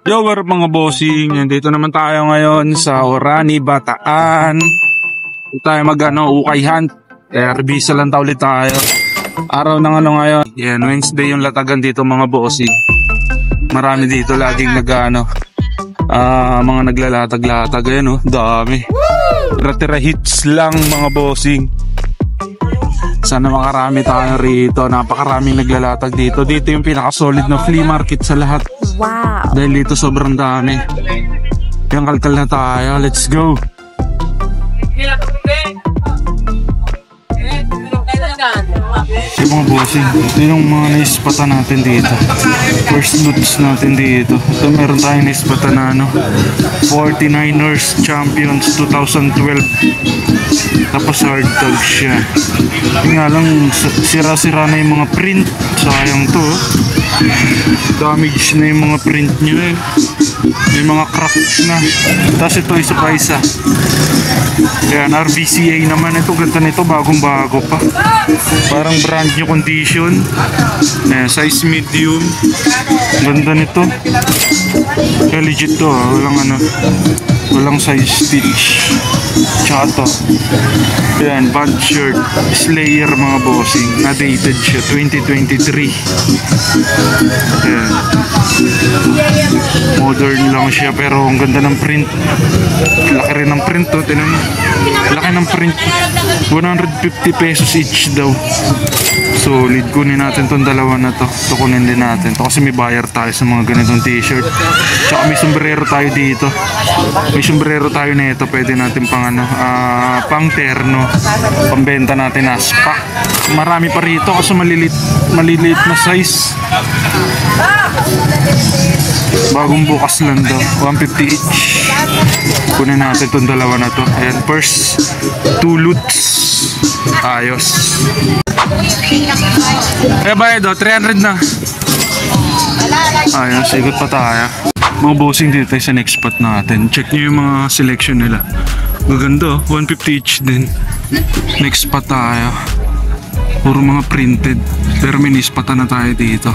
Yo, what up mga bossing? Nandito naman tayo ngayon sa Orani, Bataan. Dito tayo ukay hunt. Rebisa lang ulit tayo. Araw ng ngayon. Yan, Wednesday yung latagan dito mga bossing. Marami dito laging mga naglalatag-latag. Ayan dami. Tira-tira hits lang mga bossing. Sana makarami tayo rito. Napakaraming naglalatag dito. Dito yung pinaka-solid na flea market sa lahat. Wow! Dahil dito sobrang dami. Yung kalkal na tayo. Let's go! Yung mga bossing, ito yung mga naispatan natin dito. First loots natin dito. Ito meron tayong naispatan na 49ers Champions 2012. Tapos hard tag siya. Yung nga lang, sira-sira na yung mga print. Sayang to. Damage na yung mga print nyo eh. May mga cracks na. Tapos ito isa pa isa. Ayan, RVCA naman ito. Ganda nito, bagong-bago pa. Parang brand new condition. Ayan, size medium. Ganda nito. Kaya legit to. Walang size stitch. Tsaka to. Ayan, band shirt. Slayer mga bossing. Na-dated siya. 2023. Ayan. Modern lang siya pero ang ganda ng print. Laki rin ng print to. Tinan mo. Laki ng print. 150 pesos each daw. Solid. Kunin natin tong dalawa na to. Ito kunin din natin to kasi may bayar tayo sa mga ganitong t-shirt. Tsaka may sombrero tayo dito. May sombrero tayo na ito. Pwede natin pang terno. Pambenta natin as pack. Marami pa rito kasi maliliit na size. Bagong bukas lang daw. 150 each. Kunin natin itong dalawa na to. Ayan, first 2 loots. Ayos. Bayad 300 na. Ayos, ikot pa tayo. Mga bossing dito tayo sa next spot natin. Check nyo yung mga selection nila. Maganda, 150 each din. Next spot tayo. Puro mga printed. Pero may nispatan na tayo dito.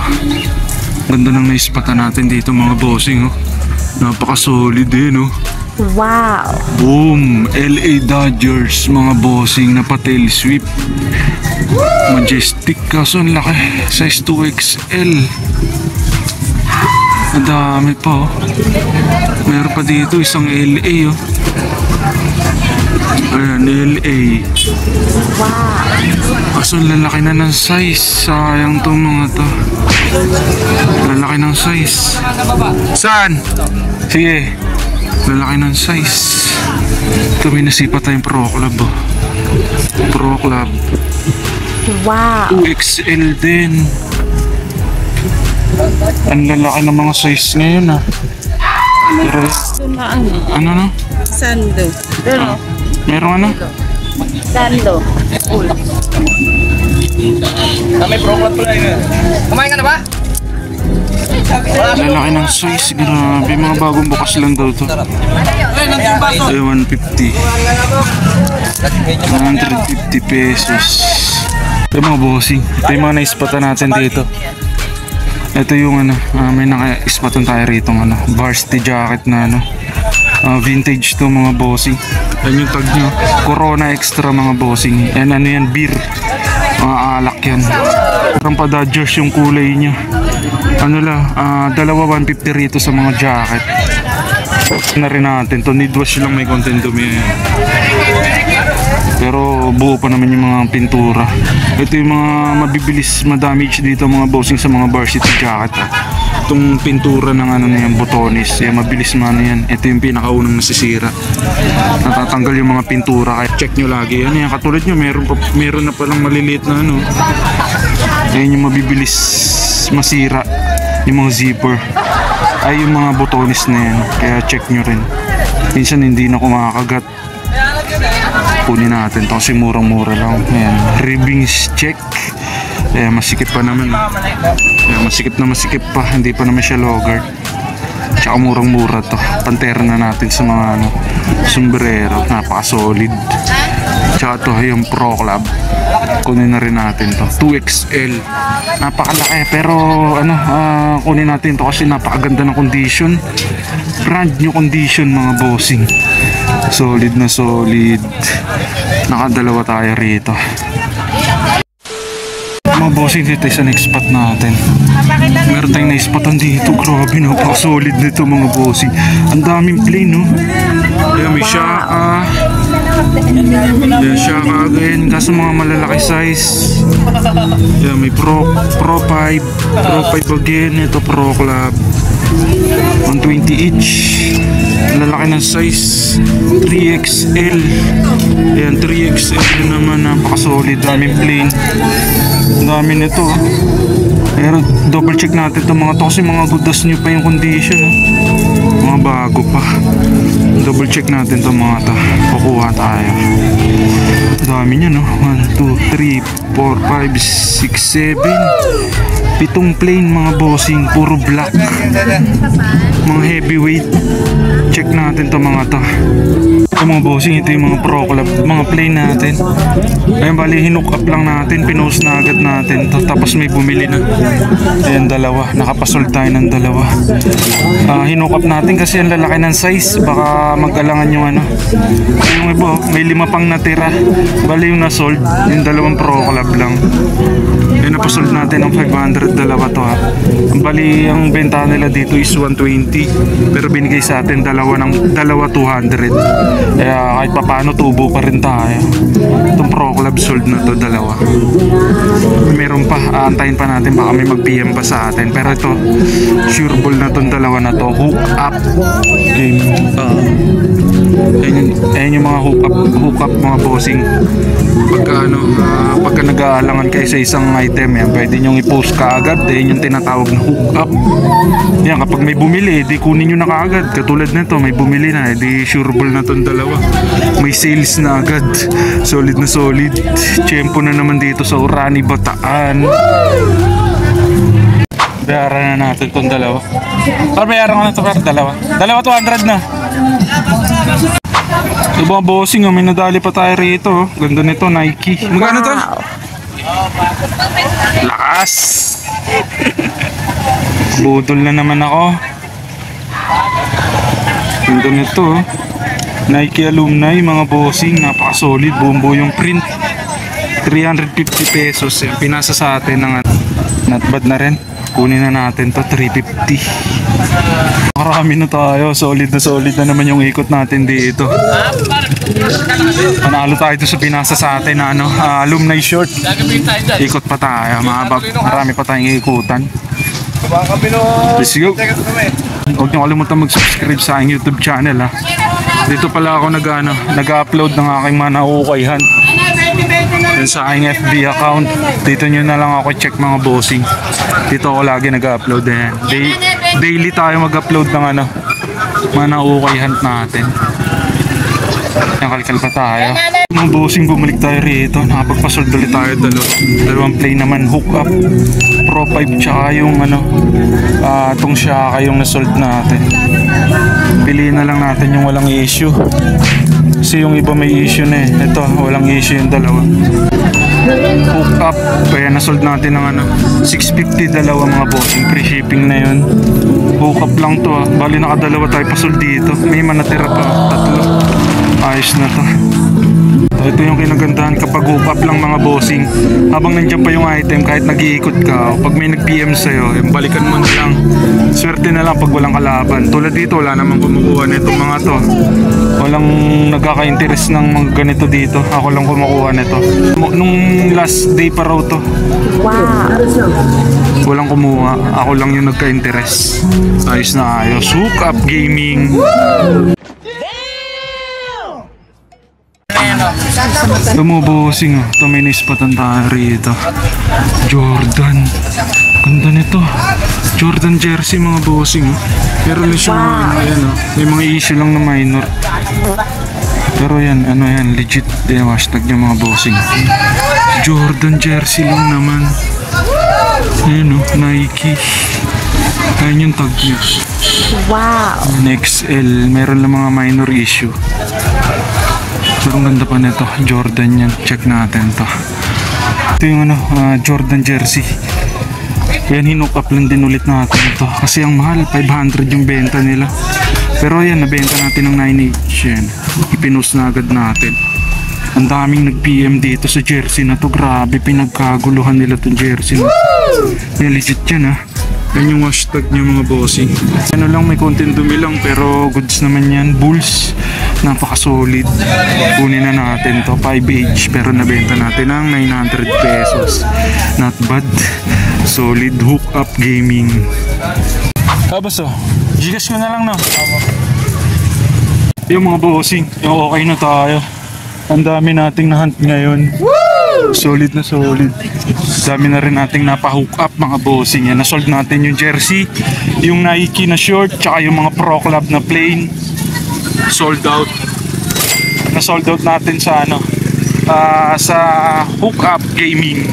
Ganda ng naispatan natin dito mga bossing. Napaka solid Wow! Boom! LA Dodgers mga bossing na pa-tail sweep. Majestic kaso ang laki. Size 2XL. Ang dami pa Meron pa dito isang LA Ayan, LA. Wow! Kaso lalaki na ng size. Sayang tong mga to. Lalaki ng size. Saan? Sige. Lalaki ng size. Ito may nasipa tayong Pro Club Pro Club. Wow! 2XL din. Ang lalaki ng mga size ngayon Pero, ano? Sando. Merong Sando. Kami Pro Club pala yun. Kumain ka na ba? Lalaki ng size. Grabe, mga bagong bukas lang daw to. 150. 150 pesos. Ito mga bossing. Ito yung mga naispatan natin dito. Ito yung may naka-ispatan tayo rito varsity jacket na vintage to mga bossing. Yan yung tag nyo. Corona Extra mga bossing. Yan yan, beer. Mga alak yan. Parang pa Dodgers yung kulay nyo. Dalawa 150 rito sa mga jacket. Na rin natin. To need wash lang may content dumi. Pero buo pa naman yung mga pintura. Ito yung mga mabibilis madamage dito mga bossing sa mga varsity jacket Itong pintura ng na yan, botones. Yan, mabilis yan. Ito yung pinakaunang nasisira. Natatanggal yung mga pintura. Kaya check nyo lagi. Yan, katulad nyo, meron na palang maliliit na Ayan yung mabibilis masira. Yung mga zipper. Ay yung mga botones na yan. Kaya check nyo rin. Minsan hindi na kumakagat. Kunin natin ito kasi murang-mura lang. Ayan, ribbings check. Ayan, masikip pa naman. Ayan, masikip pa. Hindi pa naman siya logart. Tsaka murang-mura to. Pantera na natin sa mga sombrero. Napaka-solid. Tsaka ito yung Pro Club. Kunin na rin natin to. 2XL. Napakalaki pero ano, kunin natin to kasi napakaganda ng condition. Brand new condition mga bossing. Solid na solid. Nakadalawa tayo rito. Mga bossing, dito sa next spot natin. Meron tayong na-spotan dito. Grabe, napaka-solid nito mga bossing. Ang daming plane, no? Ayan, may Shaka. Ayan, Shaka again. Kaso mga malalaki size. Ayan, may Pro 5. Pro 5 again. Ito Pro Club. 120 each. Lalaki ng size. 3XL. Ayan, 3XL naman. Napaka-solid. Daming plane. Ang dami nito. Pero double check natin itong mga to kasi mga goodas nyo pa yung condition. Mga bago pa. Double check natin itong mga to. Kukuha tayo. Ang dami nyo, no? 1, 2, 3, 4, 5, 6, 7. 7 plane mga bossing. Puro black. Mga heavyweight. Check natin itong mga to. Ito mga bossing, ito yung mga Pro Club, mga plane natin. Ayun, bali hinook up lang natin, pinost na agad natin to, tapos may bumili na. Ayan, dalawa, nakapasold tayo ng dalawa. Hinook up natin kasi ang lalaki ng size, baka mag-alangan yung ano. Yung iba, may 5 pang natira. Bali yung nasold, yung dalawang Pro Club lang. Ayun, napasold natin ng 500, dalawa to ha. Bali, ang benta nila dito is 120, pero binigay sa atin dalawa 200. Kaya kahit papaano tubo pa rin tayo. Itong Pro Club sold na to, dalawa. Meron pa, aantayin pa natin, baka may mag-PM pa sa atin. Pero ito, sure ball na tong dalawa na to. Hook up game. Ayan yung mga hook up mga bossing. Pagka nag-aalangan kayo sa isang item, yan, pwede nyong i-post kaagad. Yan yung tinatawag na hook up. Yan, kapag may bumili, di kunin nyo na kaagad. Katulad nito, may bumili na, di sure ball na tong dalawa. May sales na agad. Solid na solid. Tiyempo na naman dito sa Orani, Bataan. Bayaran na natin itong dalawa. Para bayaran ko na ito, pero dalawa. Dalawa 200 na. Ito mga bossing, may nadali pa tayo rito. Ganda nito, Nike. Magkano to? Lakas! Budol na naman ako. Ganda nito. Nike alumni, mga bossing. Napaka-solid. Bumbo yung print. 350 pesos. Pinasa sa atin ng not bad na rin. Kunin na natin to, 350. Marami na tayo. Solid na naman yung ikot natin dito. Panalo tayo dito sa pinasa sa atin na alumni short. Ikot pa tayo. Marami pa tayong ikutan. Let's go. Huwag niyo kalimutan mag-subscribe sa aking YouTube channel ha. Dito pala ako nag-upload ng aking mga naukayhan. Yan sa aking FB account. Dito nyo na lang ako check mga bossing. Dito ako lagi nag-upload yan. Daily tayo mag-upload ng mga naukay hunt natin. Nakalkal pa tayo. Mga bossing, bumalik tayo rito. Nakapagpasold ulit tayo dalawang play naman, hook up Pro 5 tsaka yung itong Shaka yung nasold natin. Piliin na lang natin yung walang issue. Kasi yung iba may issue na eh. Ito, walang issue yung dalawa. Hook up. Kaya nasold natin ng 650 dalawa mga bossing. Free shipping na yun. Hook up lang to ha. Bali nakadalawa tayo pasold dito. May manatira pa. 3. Ayos na to. Ito yung kinagandahan kapag hook up lang mga bossing. Habang nandiyan pa yung item, kahit nag-iikot ka, pag may nag-PM sa'yo, balikan mo na lang. Swerte na lang pag walang kalaban. Tulad dito, wala namang kumukuha na itong mga to. Walang nagkaka-interest ng mga ganito dito. Ako lang kumukuha nito. Nung last day pa raw to. Wow. Walang kumuha. Ako lang yung nagka-interest. Ayos na ayos. Hook up gaming. Ito mo bossing oh. Ito may naispatan tayo rito. Jordan. Ganda nito. Jordan jersey mga bossing oh. Pero yung may mga issue lang na minor. Pero yan, yan, legit. Hashtag yung mga bossing. Jordan jersey lang naman. Ayan oh, Nike. Ayan yung tag niya. Wow. XL. Meron lang mga minor issue. Pero ang ganda pa nito, Jordan yan. Check natin to. Ito yung ano, Jordan jersey. Yan, hinook up lang din ulit natin ito. Kasi ang mahal, 500 yung benta nila. Pero yan, nabenta natin ng 9H. Yan. Ipinost na agad natin. Ang daming nag-PM dito sa jersey na to. Grabe, pinagkaguluhan nila tong jersey na to. Yan, legit yan ha. Yan yung hashtag niya mga bossing. Ano lang, may content dumi lang pero goods naman yan. Bulls, napaka-solid. Kunin na natin to, 5H pero nabenta natin ng 900 pesos. Not bad. Solid hook up gaming. Tapos Gcash ko na lang no. Yung mga bossing, yung okay na tayo. Ang dami nating na-hunt ngayon. Solid na solid. Dami na rin nating napa-hook up mga bossing. Yan, na-sold natin yung jersey, yung Nike na short, tsaka yung mga Pro Club na plain. Sold out. Na-sold out natin sa ano, sa hook up gaming.